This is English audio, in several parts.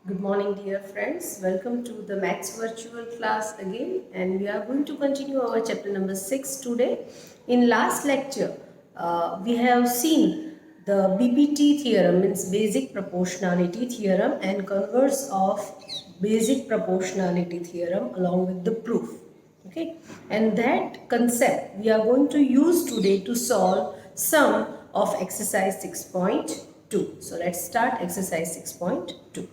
Good morning, dear friends. Welcome to the Maths virtual class again, and we are going to continue our chapter number 6 today. In last lecture, we have seen the BPT theorem, means basic proportionality theorem, and converse of basic proportionality theorem along with the proof. Okay, and that concept we are going to use today to solve sum of exercise 6.2. So let's start exercise 6.2.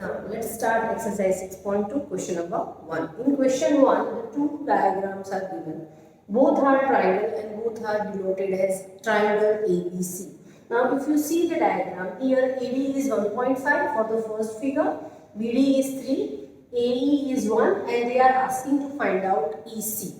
Now let's start exercise 6.2, question number 1. In question 1, the two diagrams are given. Both are triangle and both are denoted as triangle ABC. Now if you see the diagram, here AD is 1.5 for the first figure, BD is 3, AE is 1, and they are asking to find out EC.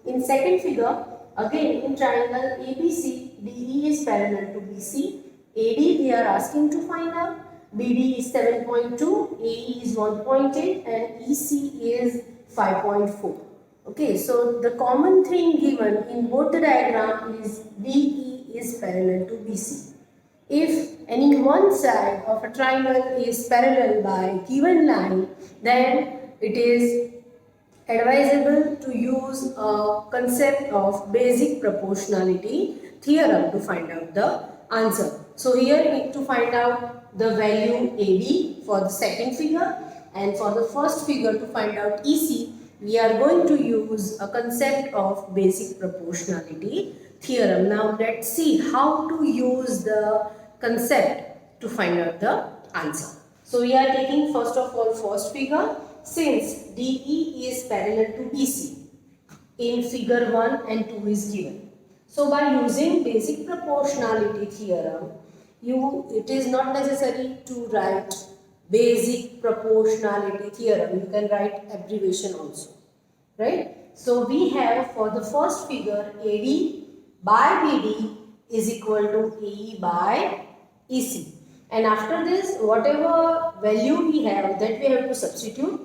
In second figure, again in triangle ABC, DE is parallel to BC, AD they are asking to find out, BD is 7.2, AE is 1.8 and EC is 5.4. Okay, so the common thing given in both the diagram is DE is parallel to BC. If any one side of a triangle is parallel by given line, then it is advisable to use a concept of basic proportionality theorem to find out the answer. So here we need to find out the value AD for the second figure, and for the first figure to find out EC, we are going to use a concept of basic proportionality theorem. Now let's see how to use the concept to find out the answer. So we are taking first of all first figure, since DE is parallel to BC in figure 1 and 2 is given. So by using basic proportionality theorem, it is not necessary to write basic proportionality theorem. You can write abbreviation also, right? So we have for the first figure AD by BD is equal to AE by EC. And after this, whatever value we have, that we have to substitute.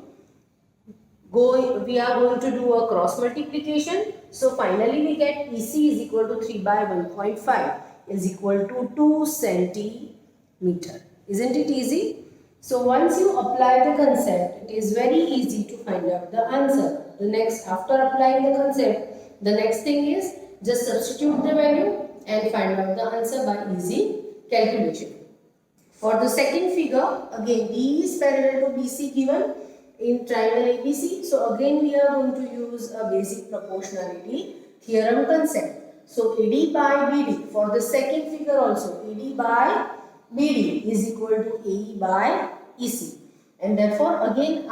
We are going to do a cross multiplication. So finally we get EC is equal to 3 by 1.5 is equal to 2 centimeter. Isn't it easy? So once you apply the concept, it is very easy to find out the answer. After applying the concept, the next thing is just substitute the value and find out the answer by easy calculation. For the second figure, again D is parallel to BC given in triangle ABC. So again we are going to use a basic proportionality theorem concept. So AD by BD, for the second figure also, AD by BD is equal to AE by EC. And therefore again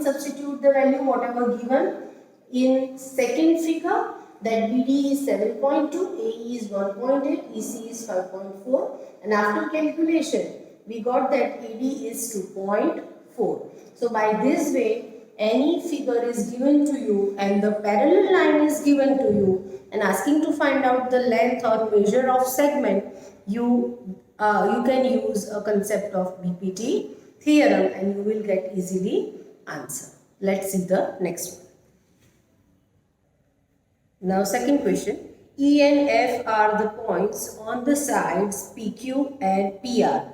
substitute the value whatever given in second figure, that BD is 7.2, AE is 1.8, EC is 5.4, and after calculation we got that AD is 2.4. So by this way, any figure is given to you and the parallel line is given to you and asking to find out the length or measure of segment, you can use a concept of BPT theorem and you will get easily answer. Let's see the next one. Now second question, E and F are the points on the sides PQ and PR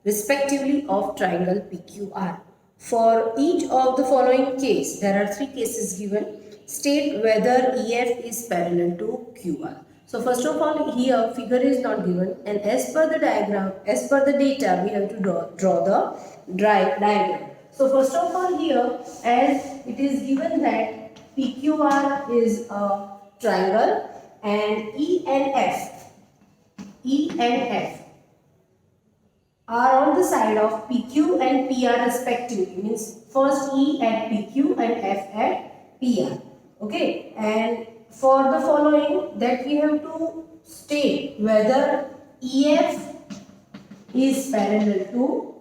respectively of triangle PQR. For each of the following case, there are three cases given. State whether EF is parallel to QR. So first of all, here figure is not given, and as per the diagram, as per the data, we have to draw the diagram. So first of all, here as it is given that PQR is a triangle and E and F are on the side of PQ and PR respectively, means first E at PQ and F at PR. Okay, and for the following, that we have to state whether EF is parallel to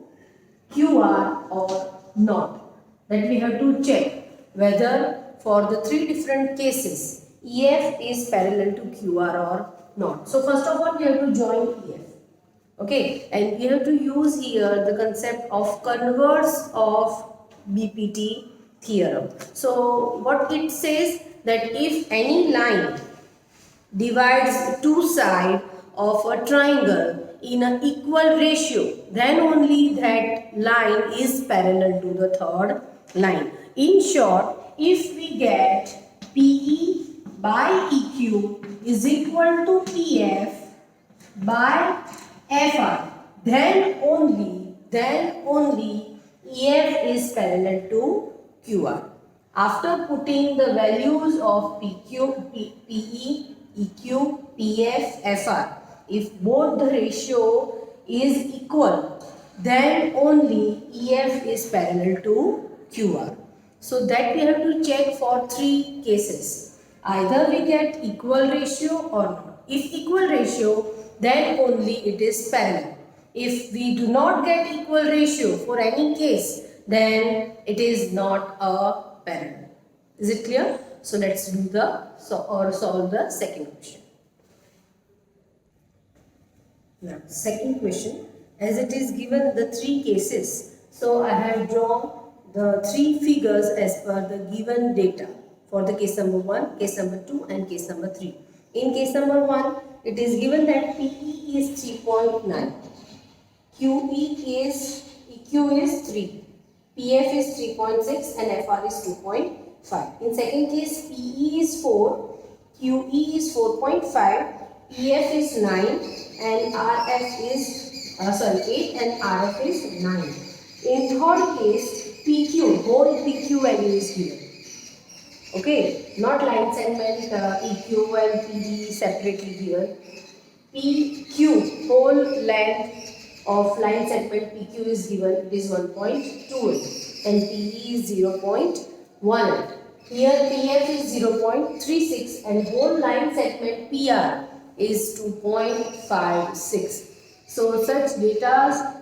QR or not. That we have to check whether for the three different cases EF is parallel to QR or not. So first of all we have to join EF. Okay, and we have to use here the concept of converse of BPT theorem. So what it says, that if any line divides two sides of a triangle in an equal ratio, then only that line is parallel to the third line. In short, if we get PE by EQ is equal to PF by FR, then only EF is parallel to QR. After putting the values of PE, EQ, PF, FR, if both the ratio is equal, then only EF is parallel to QR. So that we have to check for 3 cases. Either we get equal ratio or not. If equal ratio, then only it is parallel. If we do not get equal ratio for any case, then it is not a parallel. Is it clear? So let's do solve the second question. Now, second question, as it is given the 3 cases, so I have drawn the 3 figures as per the given data for the case number 1, case number 2 and case number 3. In case number 1, it is given that PE is 3.9, EQ is 3, PF is 3.6 and FR is 2.5. In second case, PE is 4, QE is 4.5, EF is 9 and RF is 8 and RF is 9. In third case, PQ, whole PQ value is given. Okay, not line segment EQ and PD separately given. PQ, whole length of line segment PQ is given, it is 1.28 and PE is 0.18. Here PF is 0.36 and whole line segment PR is 2.56. So such data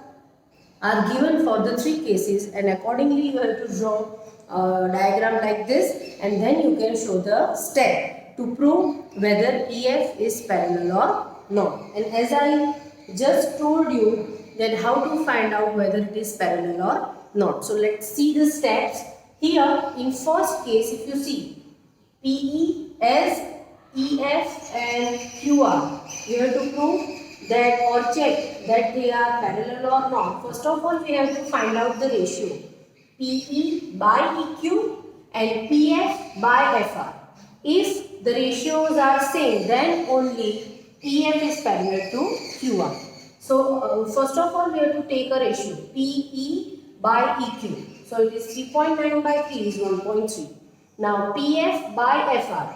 are given for the 3 cases, and accordingly you have to draw a diagram like this, and then you can show the step to prove whether EF is parallel or not. And as I just told you that how to find out whether it is parallel or not. So let's see the steps. Here in first case, if you see PE as EF and QR, you have to prove that or check that they are parallel or not. First of all, we have to find out the ratio PE by EQ and PF by FR. If the ratios are same, then only EF is parallel to QR. So first of all, we have to take a ratio PE by EQ. So it is 3.9 by 3 is 1.3. Now PF by FR.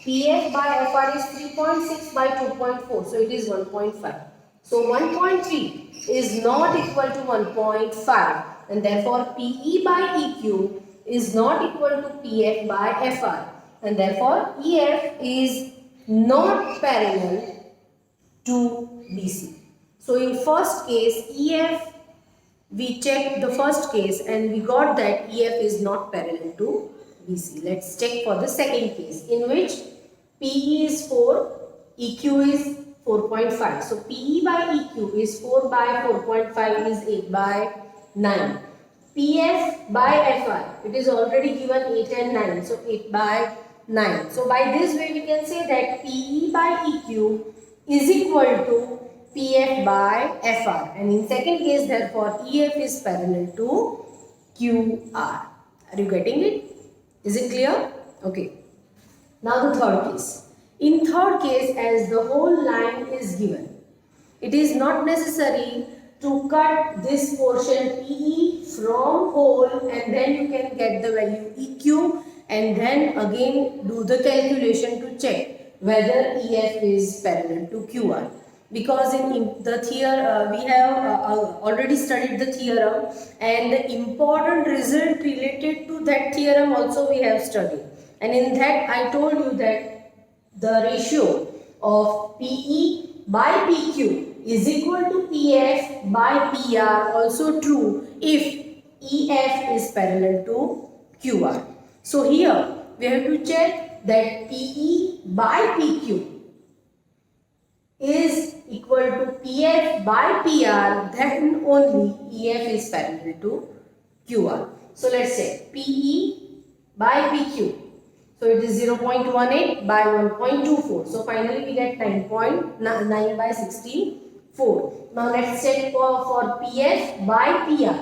PF by FR is 3.6 by 2.4. So it is 1.5. So 1.3 is not equal to 1.5, and therefore PE by EQ is not equal to PF by FR, and therefore EF is not parallel to BC. So in first case EF, we checked the first case and we got that EF is not parallel to BC. Let's check for the second case, in which PE is 4, EQ is 4.5. So PE by EQ is 4 by 4.5 is 8 by 9. PF by FR, it is already given 8 and 9. So 8 by 9. So by this way we can say that PE by EQ is equal to PF by FR. And in second case, therefore, EF is parallel to QR. Are you getting it? Is it clear? Okay. Now the third case. In third case, as the whole line is given, it is not necessary to cut this portion PE from whole and then you can get the value EQ and then again do the calculation to check whether EF is parallel to QR. Because in the theorem, we have already studied the theorem, and the important result related to that theorem also we have studied. And in that I told you that the ratio of PE by PQ is equal to PF by PR, also true if EF is parallel to QR. So here we have to check that PE by PQ is equal to PF by PR, then only EF is parallel to QR. So let's say PE by PQ. So it is 0.18 by 1.24. So finally we get 9 by 64. 4. Now let's check for PF by PR.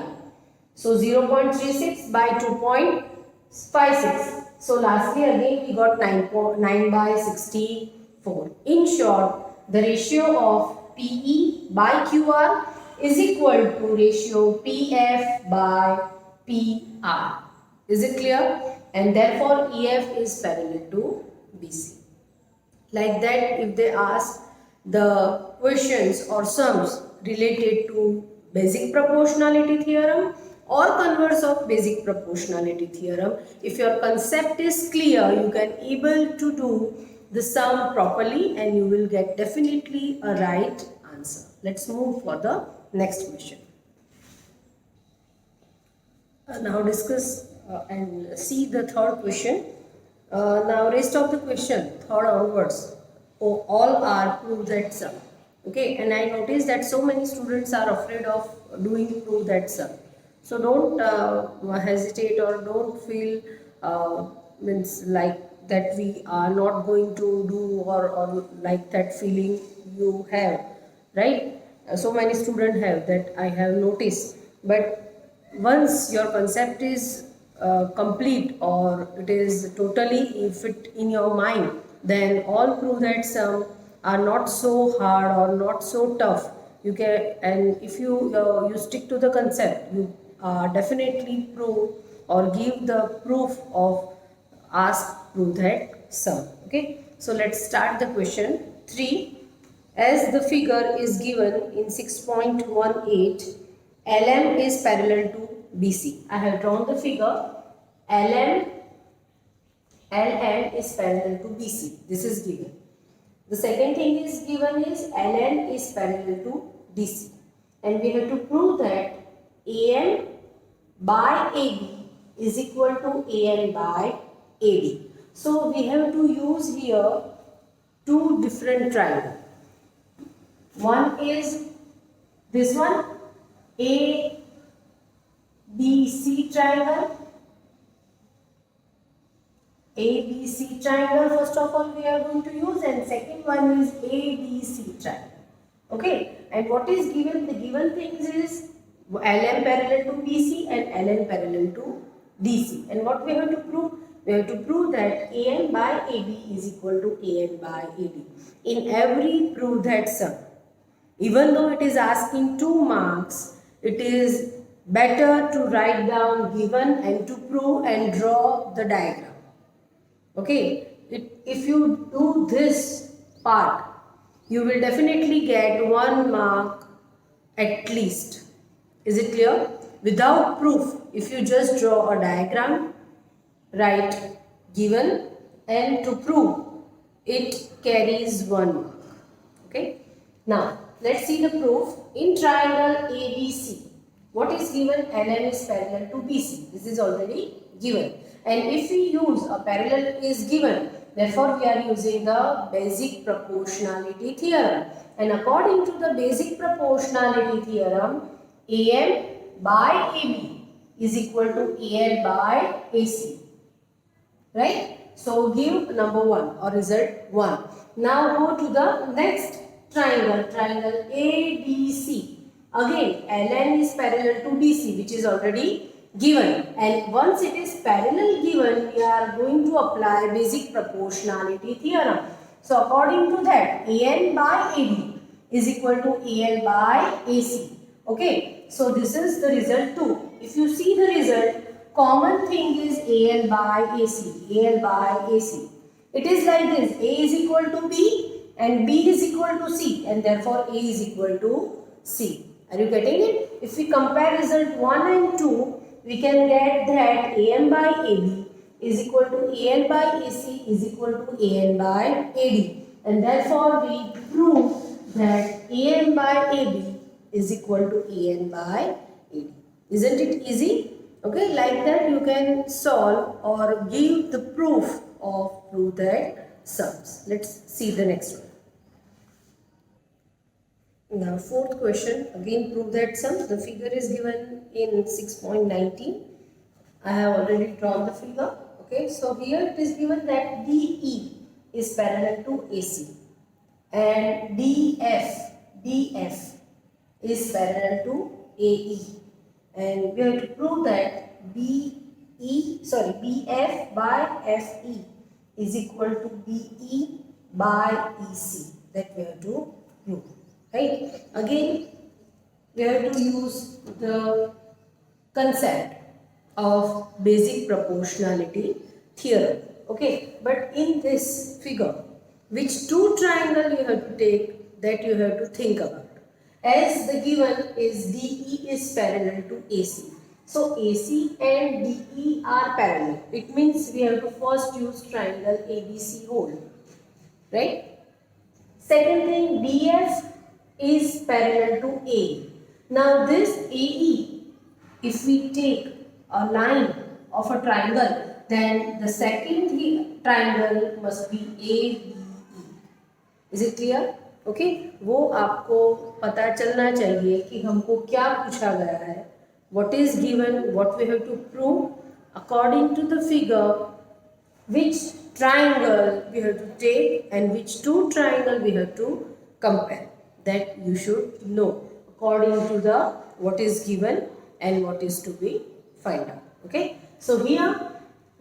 So 0.36 by 2.56. So lastly again we got 9 by 64. In short, the ratio of PE by QR is equal to ratio PF by PR. Is it clear? And therefore EF is parallel to BC. Like that, if they ask the questions or sums related to basic proportionality theorem or converse of basic proportionality theorem, if your concept is clear, you can able to do the sum properly and you will get definitely a right answer. Let's move for the next question. Now discuss and see the third question. Now rest of the question, third onwards, all are prove that sum. Okay, and I noticed that so many students are afraid of doing prove that sum. So don't hesitate or don't feel means like that we are not going to do or like that feeling you have, right? So many students have that I have noticed, but once your concept is complete or it is totally fit in your mind, then all prove that sum are not so hard or not so tough. You can, and if you stick to the concept, you definitely prove or give the proof of ask prove that sum. Okay, so let's start the question 3. As the figure is given in 6.18, LM is parallel to BC. I have drawn the figure. LM is parallel to BC. This is given. The second thing is given is LN is parallel to DC. And we have to prove that AM by AB is equal to AN by AD. So we have to use here two different triangles. One is this one, ABC triangle. ABC triangle first of all we are going to use, and second one is ABC triangle. Okay, and what is given? The given things is LM parallel to BC and LN parallel to DC. And what we have to prove? We have to prove that AN by AB is equal to AN by AD. In every prove that sum, even though it is asking 2 marks, it is better to write down given and to prove and draw the diagram. Okay, if you do this part, you will definitely get 1 mark at least. Is it clear? Without proof, if you just draw a diagram, write given and to prove, it carries 1 mark. Okay. Now, let's see the proof. In triangle ABC, what is given? LM is parallel to BC. This is already given. And if we use a parallel is given, therefore we are using the basic proportionality theorem. And according to the basic proportionality theorem, AM by AB is equal to AL by AC. Right? So give number 1 or result 1. Now go to the next triangle, triangle ABC. Again, LN is parallel to BC, which is already given, and once it is parallel given, we are going to apply basic proportionality theorem. So according to that, AN by AD is equal to AL by AC. Okay, so this is the result 2. If you see the result, common thing is AL by AC, AL by AC. It is like this, A is equal to B and B is equal to C, and therefore A is equal to C. Are you getting it? If we compare result 1 and 2, we can get that AM by AB is equal to AL by AC is equal to AN by AD. And therefore, we prove that AM by AB is equal to AN by AD. Isn't it easy? Okay, like that you can solve or give the proof of prove that sums. Let's see the next one. Now, fourth question, again prove that sum. The figure is given in 6.19. I have already drawn the figure. Okay, so here it is given that DE is parallel to AC and DF DF is parallel to AE, and we have to prove that BF by FE is equal to BE by EC. That we have to prove, right? Again, we have to use the concept of basic proportionality theorem. Okay, but in this figure, which two triangle you have to take, that you have to think about. As the given is DE is parallel to AC. So AC and DE are parallel. It means we have to first use triangle ABC whole. Right? Second thing, DF is parallel to A. Now this AE, if we take a line of a triangle, then the second triangle must be ABE. Is it clear? Okay, वो आपको पता चलना चाहिए कि हमको क्या पूछा गया है. What is given, what we have to prove according to the figure, which triangle we have to take and which two triangle we have to compare. That you should know according to the what is given and what is to be find out. Okay, so here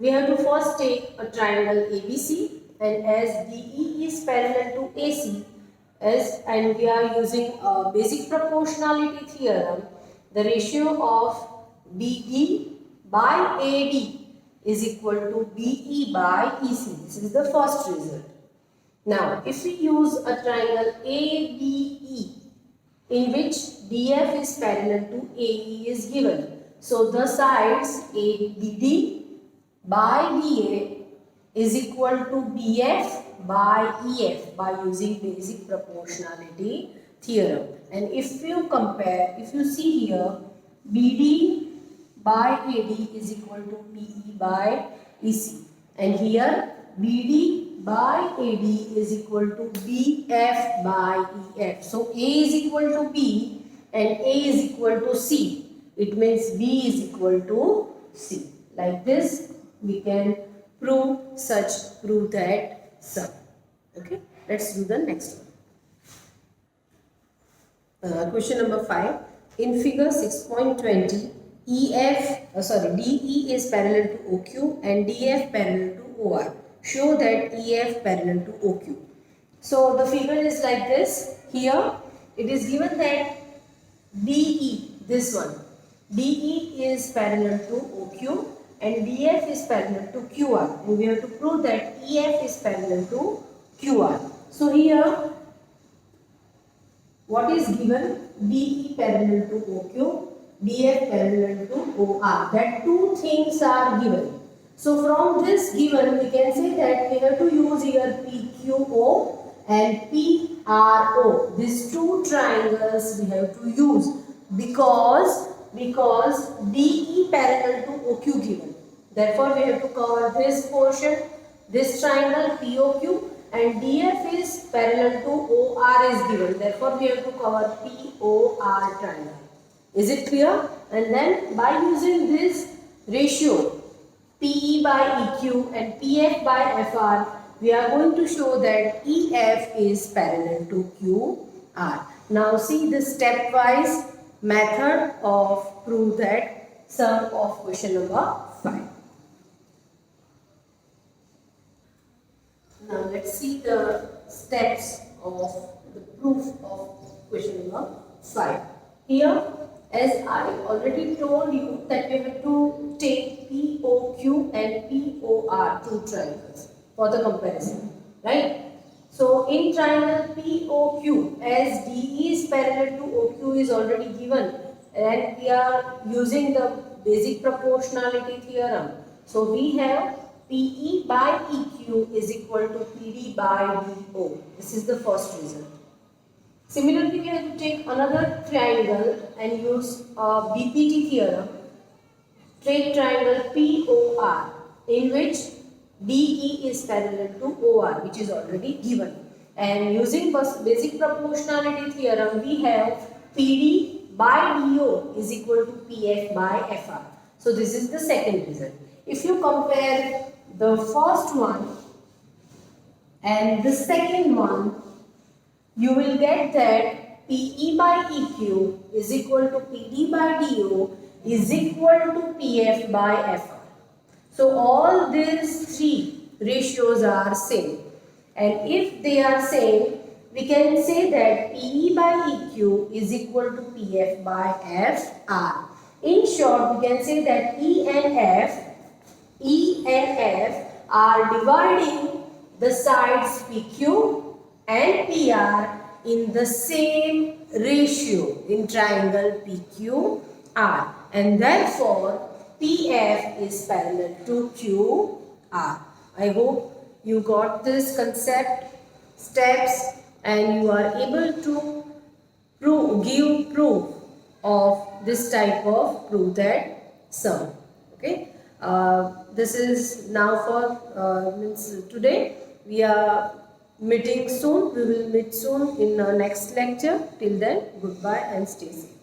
we have to first take a triangle ABC, and as DE is parallel to AC, and we are using a basic proportionality theorem, the ratio of BD by AD is equal to BE by EC. This is the first result. Now, if we use a triangle ABE, in which DF is parallel to AE is given. So, the sides ABD by BA is equal to BF by EF by using basic proportionality theorem. And if you compare, if you see here, BD by AD is equal to PE by EC, and here BD by AD is equal to BF by EF. So A is equal to B and A is equal to C. It means B is equal to C. Like this we can prove that sum. Okay, let's do the next one. Question number 5. In figure 6.20, DE is parallel to OQ and DF parallel to OR. Show that EF parallel to OQ. So the figure is like this. Here it is given that DE, this one, DE is parallel to OQ and DF is parallel to QR. And we have to prove that EF is parallel to QR. So here, what is given? DE parallel to OQ, DF parallel to OR. That two things are given. So from this given, we can say that we have to use here PQO and PRO. These two triangles we have to use because DE parallel to OQ given. Therefore, we have to cover this portion, this triangle POQ, and DF is parallel to OR is given. Therefore, we have to cover POR triangle. Is it clear? And then by using this ratio PE by EQ and PF by FR, we are going to show that EF is parallel to QR. Now see the stepwise method of prove that sum of question number 5. Now let's see the steps of the proof of question number 5. Here, as I already told you that we have to take POQ and POR, two triangles for the comparison, right? So in triangle POQ, as DE is parallel to OQ is already given, and we are using the basic proportionality theorem. So we have PE by EQ is equal to PD by DO. This is the first result. Similarly, we have to take another triangle and use BPT theorem, take triangle POR, in which DE is parallel to OR, which is already given. And using basic proportionality theorem, we have PD by DO is equal to PF by FR. So this is the second result. If you compare the first one and the second one, you will get that PE by EQ is equal to PD by DO is equal to PF by FR. So all these three ratios are same, and if they are same, we can say that PE by EQ is equal to PF by FR. In short, we can say that E and F are dividing the sides PQ and PR in the same ratio in triangle PQR, and therefore PF is parallel to QR. I hope you got this concept, steps, and you are able to give proof of this type of prothed sum. Okay. This is now for means today. We are meeting soon. We will meet soon in our next lecture. Till then, goodbye and stay safe.